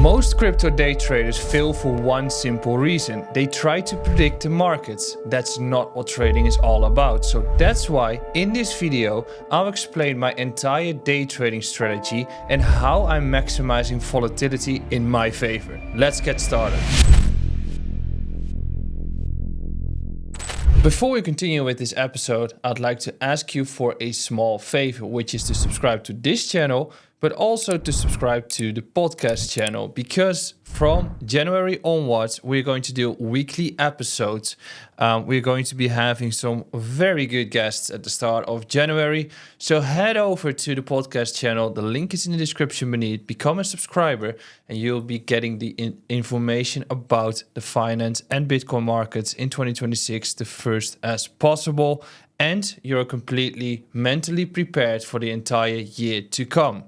Most crypto day traders fail for one simple reason. They try to predict the markets. That's not what trading is all about. So that's why in this video, I'll explain my entire day trading strategy and how I'm maximizing volatility in my favor. Let's get started. Before we continue with this episode, I'd like to ask you for a small favor, which is to subscribe to this channel, but also to subscribe to the podcast channel, because from January onwards, we're going to do weekly episodes. We're going to be having some very good guests at the start of January. So head over to the podcast channel. The link is in the description beneath. Become a subscriber and you'll be getting the information about the finance and Bitcoin markets in 2026 the first as possible. And you're completely mentally prepared for the entire year to come.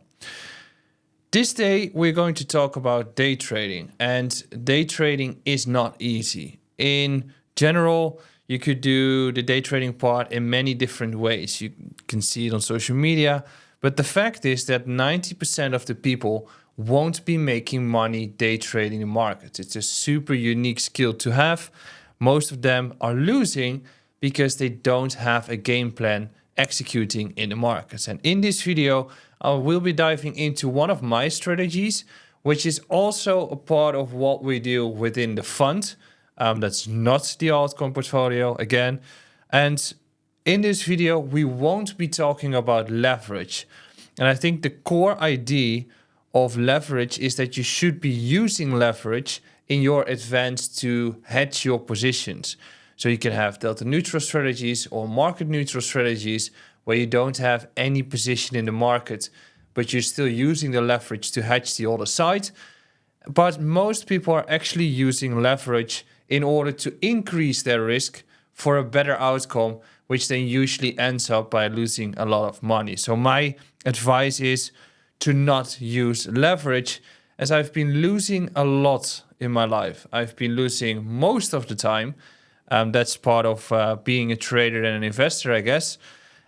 This day, we're going to talk about day trading, and day trading is not easy. In general, you could do the day trading part in many different ways. You can see it on social media, but the fact is that 90% of the people won't be making money day trading the markets. It's a super unique skill to have. Most of them are losing because they don't have a game plan executing in the markets. And in this video, I will be diving into one of my strategies, which is also a part of what we do within the fund. That's not the altcoin portfolio again. And in this video, we won't be talking about leverage. And I think the core idea of leverage is that you should be using leverage in your advance to hedge your positions. So you can have delta neutral strategies or market neutral strategies where you don't have any position in the market, but you're still using the leverage to hedge the other side. But most people are actually using leverage in order to increase their risk for a better outcome, which then usually ends up by losing a lot of money. So my advice is to not use leverage, as I've been losing a lot in my life. I've been losing most of the time. That's part of being a trader and an investor, I guess.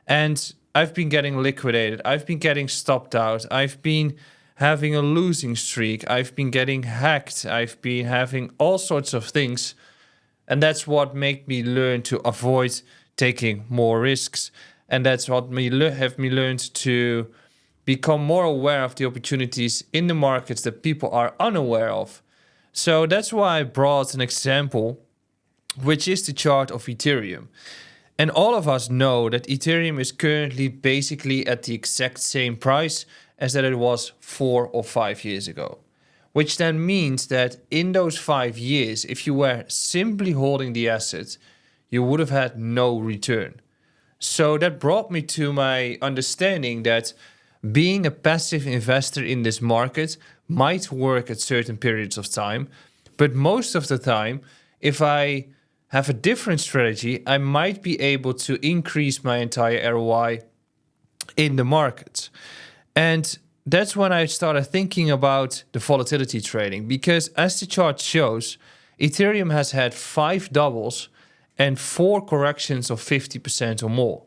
And I've been getting liquidated. I've been getting stopped out. I've been having a losing streak. I've been getting hacked. I've been having all sorts of things. And that's what made me learn to avoid taking more risks. And that's what have me learned to become more aware of the opportunities in the markets that people are unaware of. So that's why I brought an example, which is the chart of Ethereum. And all of us know that Ethereum is currently basically at the exact same price as that it was 4 or 5 years ago. Which then means that in those 5 years, if you were simply holding the asset, you would have had no return. So that brought me to my understanding that being a passive investor in this market might work at certain periods of time. But most of the time, if I have a different strategy, I might be able to increase my entire ROI in the markets. And that's when I started thinking about the volatility trading, because as the chart shows, Ethereum has had 5 doubles and 4 corrections of 50% or more.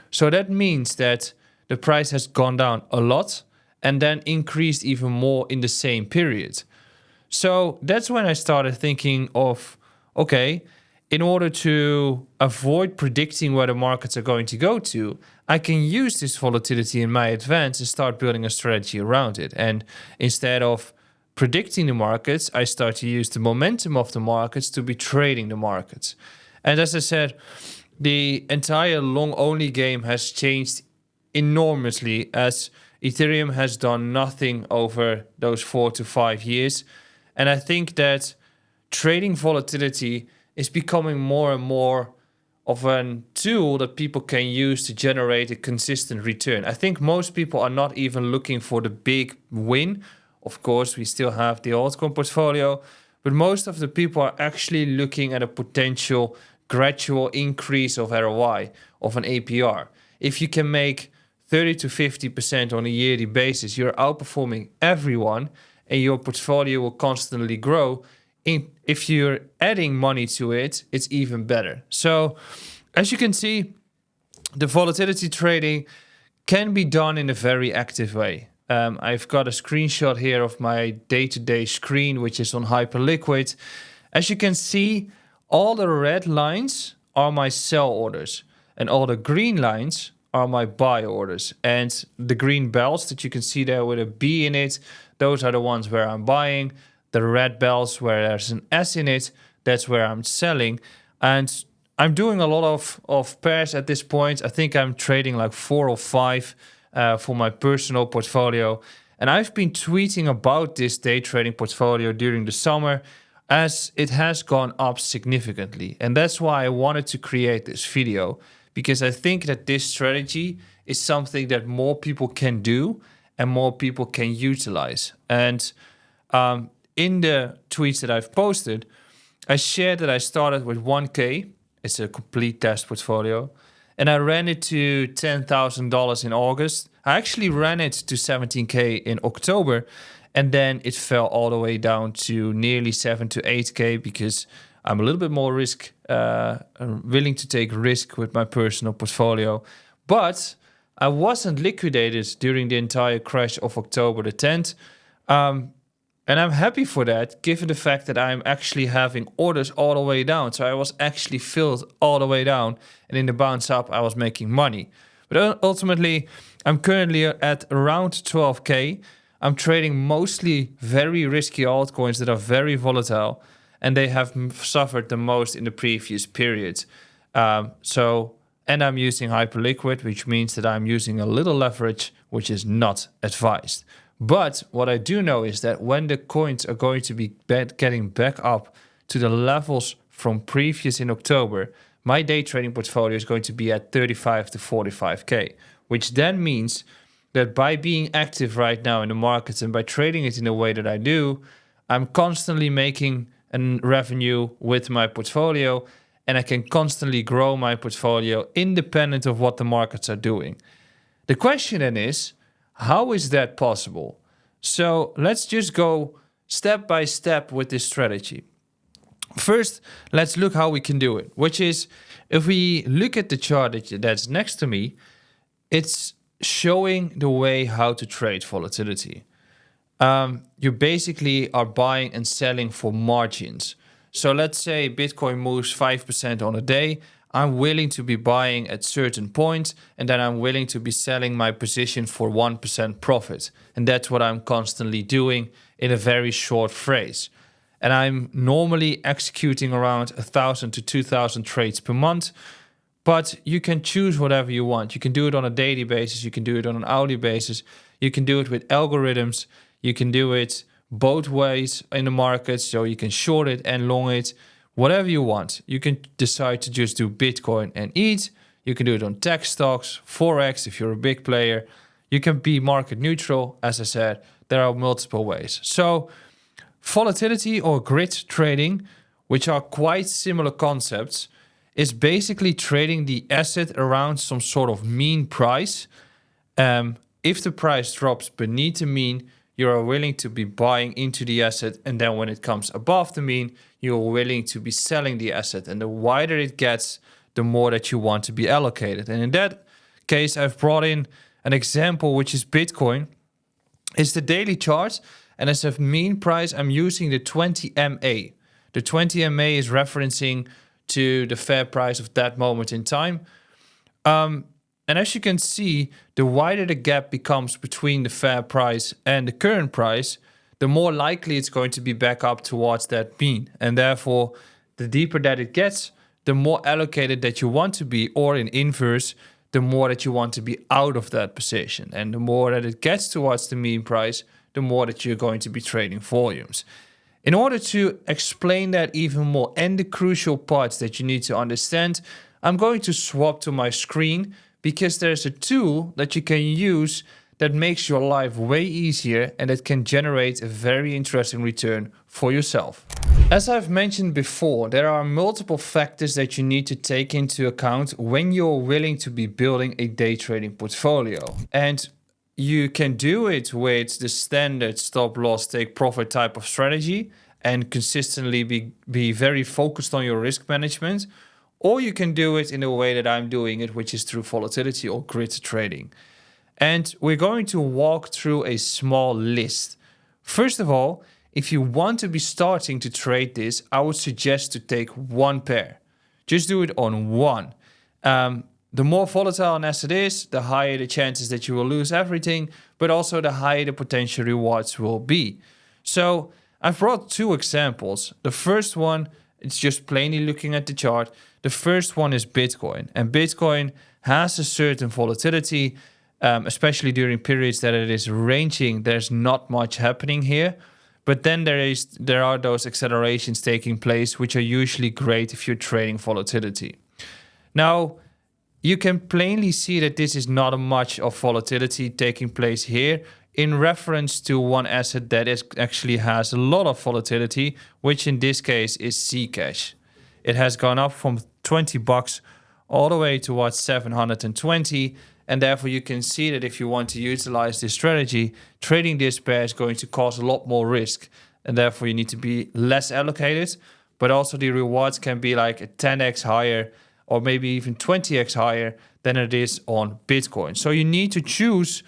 So that means that the price has gone down a lot and then increased even more in the same period. So that's when I started thinking of, okay, in order to avoid predicting where the markets are going to go to, I can use this volatility in my advance and start building a strategy around it. And instead of predicting the markets, I start to use the momentum of the markets to be trading the markets. And as I said, the entire long-only game has changed enormously as Ethereum has done nothing over those 4 to 5 years. And I think that trading volatility is becoming more and more of a tool that people can use to generate a consistent return. I think most people are not even looking for the big win. Of course, we still have the altcoin portfolio, but most of the people are actually looking at a potential gradual increase of ROI, of an APR. If you can make 30 to 50% on a yearly basis, you're outperforming everyone and your portfolio will constantly grow. If you're adding money to it, it's even better. So as you can see, the volatility trading can be done in a very active way. I've got a screenshot here of my day-to-day screen, which is on Hyperliquid. As you can see, all the red lines are my sell orders, and all the green lines are my buy orders. And the green bells that you can see there with a B in it, those are the ones where I'm buying. The red bells where there's an S in it, that's where I'm selling. And I'm doing a lot of pairs at this point. I think I'm trading like 4 or 5 for my personal portfolio. And I've been tweeting about this day trading portfolio during the summer as it has gone up significantly. And that's why I wanted to create this video, because I think that this strategy is something that more people can do and more people can utilize. And in the tweets that I've posted, I shared that I started with 1K. It's a complete test portfolio. And I ran it to $10,000 in August. I actually ran it to 17K in October. And then it fell all the way down to nearly 7 to 8K because I'm a little bit more willing to take risk with my personal portfolio. But I wasn't liquidated during the entire crash of October the 10th. And I'm happy for that, given the fact that I'm actually having orders all the way down. So I was actually filled all the way down. And in the bounce up, I was making money. But ultimately, I'm currently at around 12K. I'm trading mostly very risky altcoins that are very volatile. And they have suffered the most in the previous periods. And I'm using Hyperliquid, which means that I'm using a little leverage, which is not advised. But what I do know is that when the coins are going to be getting back up to the levels from previous in October, my day trading portfolio is going to be at 35 to 45K, which then means that by being active right now in the markets and by trading it in the way that I do, I'm constantly making a revenue with my portfolio, and I can constantly grow my portfolio independent of what the markets are doing. The question then is, how is that possible? So let's just go step by step with this strategy. First, let's look how we can do it, which is if we look at the chart that's next to me, it's showing the way how to trade volatility. You basically are buying and selling for margins. So let's say Bitcoin moves 5% on a day. I'm willing to be buying at certain points, and then I'm willing to be selling my position for 1% profit. And that's what I'm constantly doing in a very short phrase. And I'm normally executing around 1,000 to 2,000 trades per month. But you can choose whatever you want. You can do it on a daily basis. You can do it on an hourly basis. You can do it with algorithms. You can do it both ways in the market. So you can short it and long it. Whatever you want. You can decide to just do Bitcoin and ETH. You can do it on tech stocks, Forex if you're a big player. You can be market neutral. As I said, there are multiple ways. So volatility or grid trading, which are quite similar concepts, is basically trading the asset around some sort of mean price. If the price drops beneath the mean, you are willing to be buying into the asset, and then when it comes above the mean, you're willing to be selling the asset. And the wider it gets, the more that you want to be allocated. And in that case, I've brought in an example, which is Bitcoin. It's the daily chart, and as a mean price, I'm using the 20 MA. The 20 MA is referencing to the fair price of that moment in time. And as you can see, the wider the gap becomes between the fair price and the current price, the more likely it's going to be back up towards that mean. And therefore, the deeper that it gets, the more allocated that you want to be, or in inverse, the more that you want to be out of that position. And the more that it gets towards the mean price, the more that you're going to be trading volumes. In order to explain that even more and the crucial parts that you need to understand, I'm going to swap to my screen, because there's a tool that you can use that makes your life way easier and that can generate a very interesting return for yourself. As I've mentioned before, there are multiple factors that you need to take into account when you're willing to be building a day trading portfolio. And you can do it with the standard stop loss take profit type of strategy and consistently be very focused on your risk management. Or you can do it in the way that I'm doing it, which is through volatility or grid trading. And we're going to walk through a small list. First of all, if you want to be starting to trade this, I would suggest to take one pair. Just do it on one. The more volatile an asset is, the higher the chances that you will lose everything, but also the higher the potential rewards will be. So I've brought two examples. The first one, it's just plainly looking at the chart. The first one is Bitcoin. And Bitcoin has a certain volatility, especially during periods that it is ranging. There's not much happening here. But then there are those accelerations taking place, which are usually great if you're trading volatility. Now, you can plainly see that this is not much of volatility taking place here in reference to one asset that actually has a lot of volatility, which in this case is Zcash. It has gone up from $20 all the way towards 720. And therefore, you can see that if you want to utilize this strategy, trading this pair is going to cause a lot more risk. And therefore, you need to be less allocated. But also the rewards can be like a 10x higher or maybe even 20x higher than it is on Bitcoin. So you need to choose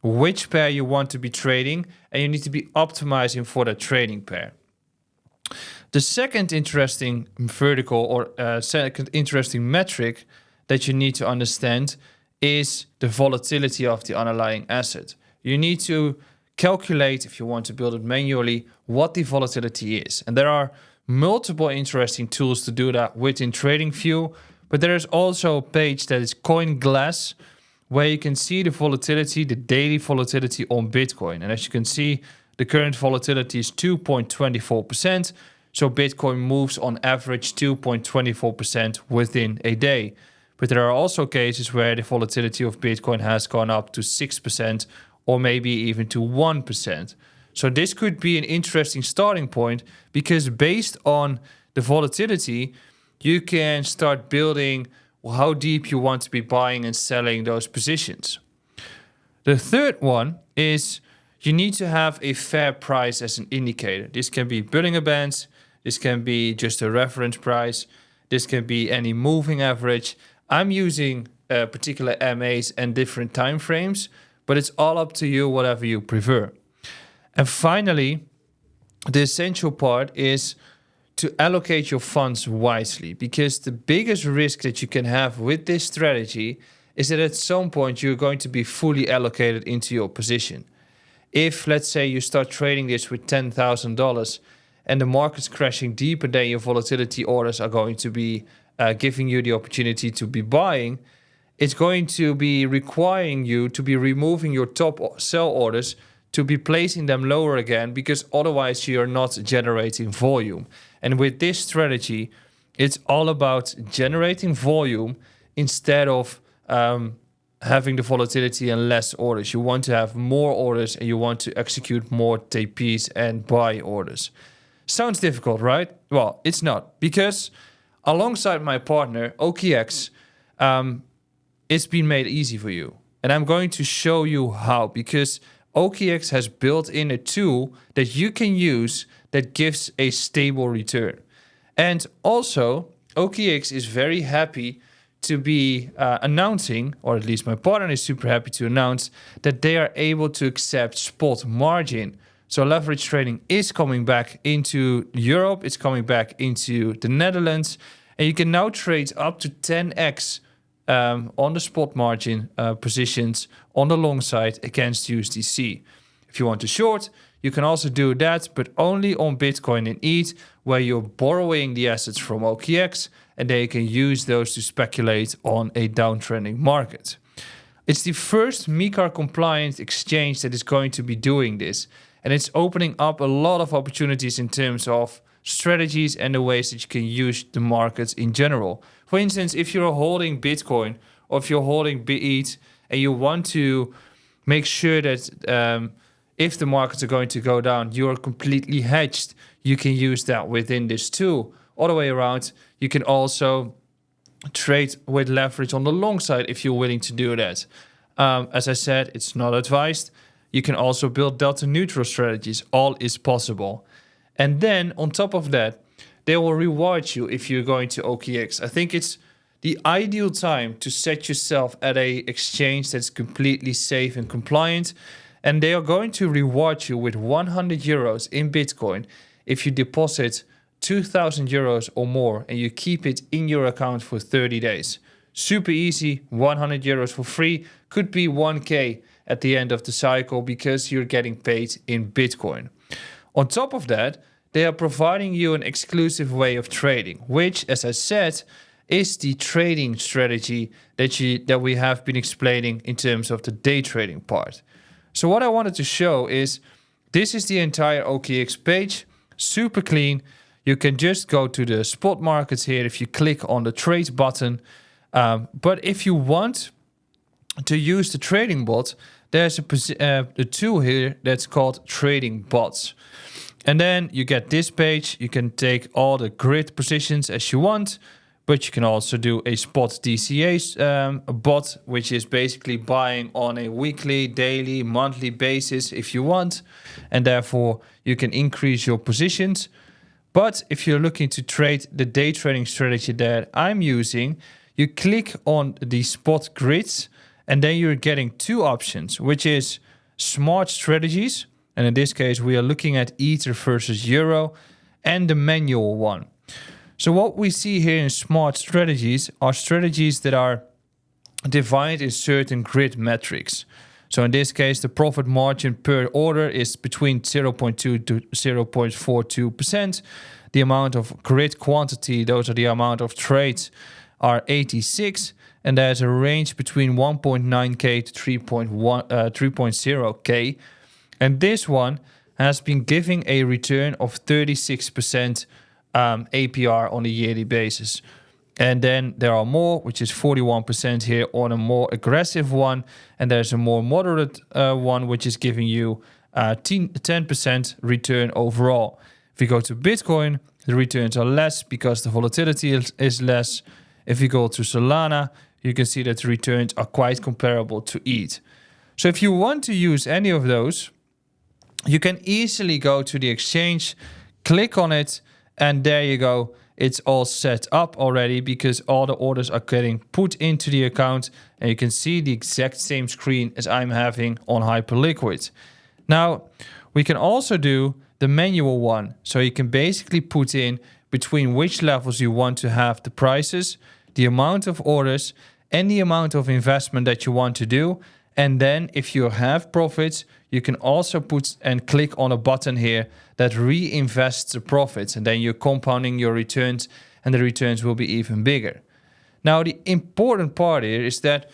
which pair you want to be trading, and you need to be optimizing for that trading pair. The second interesting vertical or second interesting metric that you need to understand is the volatility of the underlying asset. You need to calculate, if you want to build it manually, what the volatility is. And there are multiple interesting tools to do that within TradingView, but there is also a page that is CoinGlass, where you can see the volatility, the daily volatility on Bitcoin. And as you can see, the current volatility is 2.24%. So Bitcoin moves on average 2.24% within a day. But there are also cases where the volatility of Bitcoin has gone up to 6% or maybe even to 1%. So this could be an interesting starting point because based on the volatility, you can start building how deep you want to be buying and selling those positions. The third one is you need to have a fair price as an indicator. This can be Bollinger Bands, this can be just a reference price, this can be any moving average. I'm using particular MAs and different time frames, but it's all up to you, whatever you prefer. And finally, the essential part is to allocate your funds wisely, because the biggest risk that you can have with this strategy is that at some point you're going to be fully allocated into your position. If, let's say, you start trading this with $10,000 and the market's crashing deeper than your volatility orders are going to be giving you the opportunity to be buying, it's going to be requiring you to be removing your top sell orders to be placing them lower again, because otherwise you're not generating volume. And with this strategy, it's all about generating volume instead of having the volatility and less orders. You want to have more orders and you want to execute more TPs and buy orders. Sounds difficult, right? Well, it's not, because alongside my partner, OKX, it's been made easy for you. And I'm going to show you how, because OKX has built in a tool that you can use that gives a stable return. And also, OKX is very happy to be announcing, or at least my partner is super happy to announce, that they are able to accept spot margin. So leverage trading is coming back into Europe, it's coming back into the Netherlands, and you can now trade up to 10x on the spot margin positions on the long side against USDC. If you want to short, you can also do that, but only on Bitcoin and ETH, where you're borrowing the assets from OKX, and they can use those to speculate on a downtrending market. It's the first MiCAR-compliant exchange that is going to be doing this, and it's opening up a lot of opportunities in terms of strategies and the ways that you can use the markets in general. For instance, if you're holding Bitcoin or if you're holding ETH and you want to make sure that if the markets are going to go down, you're completely hedged, you can use that within this tool. All the way around, you can also trade with leverage on the long side if you're willing to do that. As I said, it's not advised. You can also build delta neutral strategies. All is possible. And then on top of that, they will reward you if you're going to OKX. I think it's the ideal time to set yourself at a exchange that's completely safe and compliant. And they are going to reward you with 100 euros in Bitcoin if you deposit 2,000 euros or more and you keep it in your account for 30 days. Super easy, 100 euros for free, could be 1K at the end of the cycle because you're getting paid in Bitcoin. On top of that, they are providing you an exclusive way of trading, which, as I said, is the trading strategy that we have been explaining in terms of the day trading part. So what I wanted to show is this is the entire OKX page, super clean. You can just go to the spot markets here if you click on the trade button. But if you want to use the trading bot, there's a tool here that's called trading bots. And then you get this page. You can take all the grid positions as you want, but you can also do a spot DCA bot, which is basically buying on a weekly, daily, monthly basis if you want. And therefore you can increase your positions. But if you're looking to trade the day trading strategy that I'm using, you click on the spot grids and then you're getting two options, which is smart strategies. And in this case, we are looking at Ether versus Euro, and the manual one. So what we see here in smart strategies are strategies that are divided in certain grid metrics. So in this case, the profit margin per order is between 0.2 to 0.42%. The amount of grid quantity, those are the amount of trades, are 86. And there's a range between 1.9K to 3.0K. And this one has been giving a return of 36% APR on a yearly basis. And then there are more, which is 41% here on a more aggressive one. And there's a more moderate one, which is giving you 10% return overall. If you go to Bitcoin, the returns are less because the volatility is less. If you go to Solana, you can see that the returns are quite comparable to ETH. So if you want to use any of those, you can easily go to the exchange, click on it, and there you go. It's all set up already because all the orders are getting put into the account, and you can see the exact same screen as I'm having on Hyperliquid. Now, we can also do the manual one. So you can basically put in between which levels you want to have the prices, the amount of orders, and the amount of investment that you want to do. And then if you have profits, you can also put and click on a button here that reinvests the profits. And then you're compounding your returns and the returns will be even bigger. Now, the important part here is that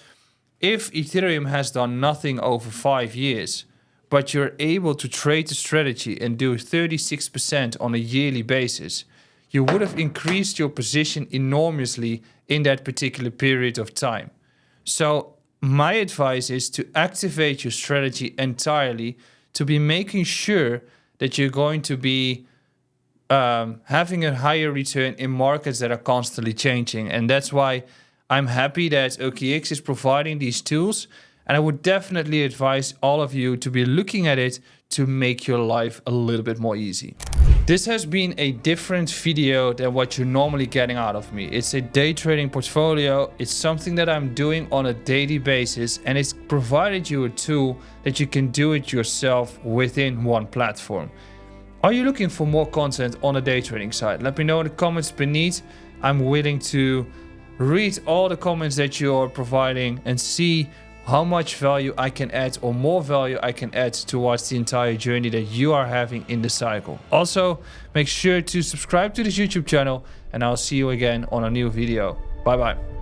if Ethereum has done nothing over 5 years, but you're able to trade the strategy and do 36% on a yearly basis, you would have increased your position enormously in that particular period of time. So my advice is to activate your strategy entirely, to be making sure that you're going to be having a higher return in markets that are constantly changing. And that's why I'm happy that OKX is providing these tools. And I would definitely advise all of you to be looking at it to make your life a little bit more easy. This has been a different video than what you're normally getting out of me. It's a day trading portfolio. It's something that I'm doing on a daily basis, and it's provided you a tool that you can do it yourself within one platform. Are you looking for more content on a day trading site? Let me know in the comments beneath. I'm willing to read all the comments that you're providing and see how much value I can add or more value I can add towards the entire journey that you are having in the cycle. Also, make sure to subscribe to this YouTube channel, and I'll see you again on a new video. Bye bye.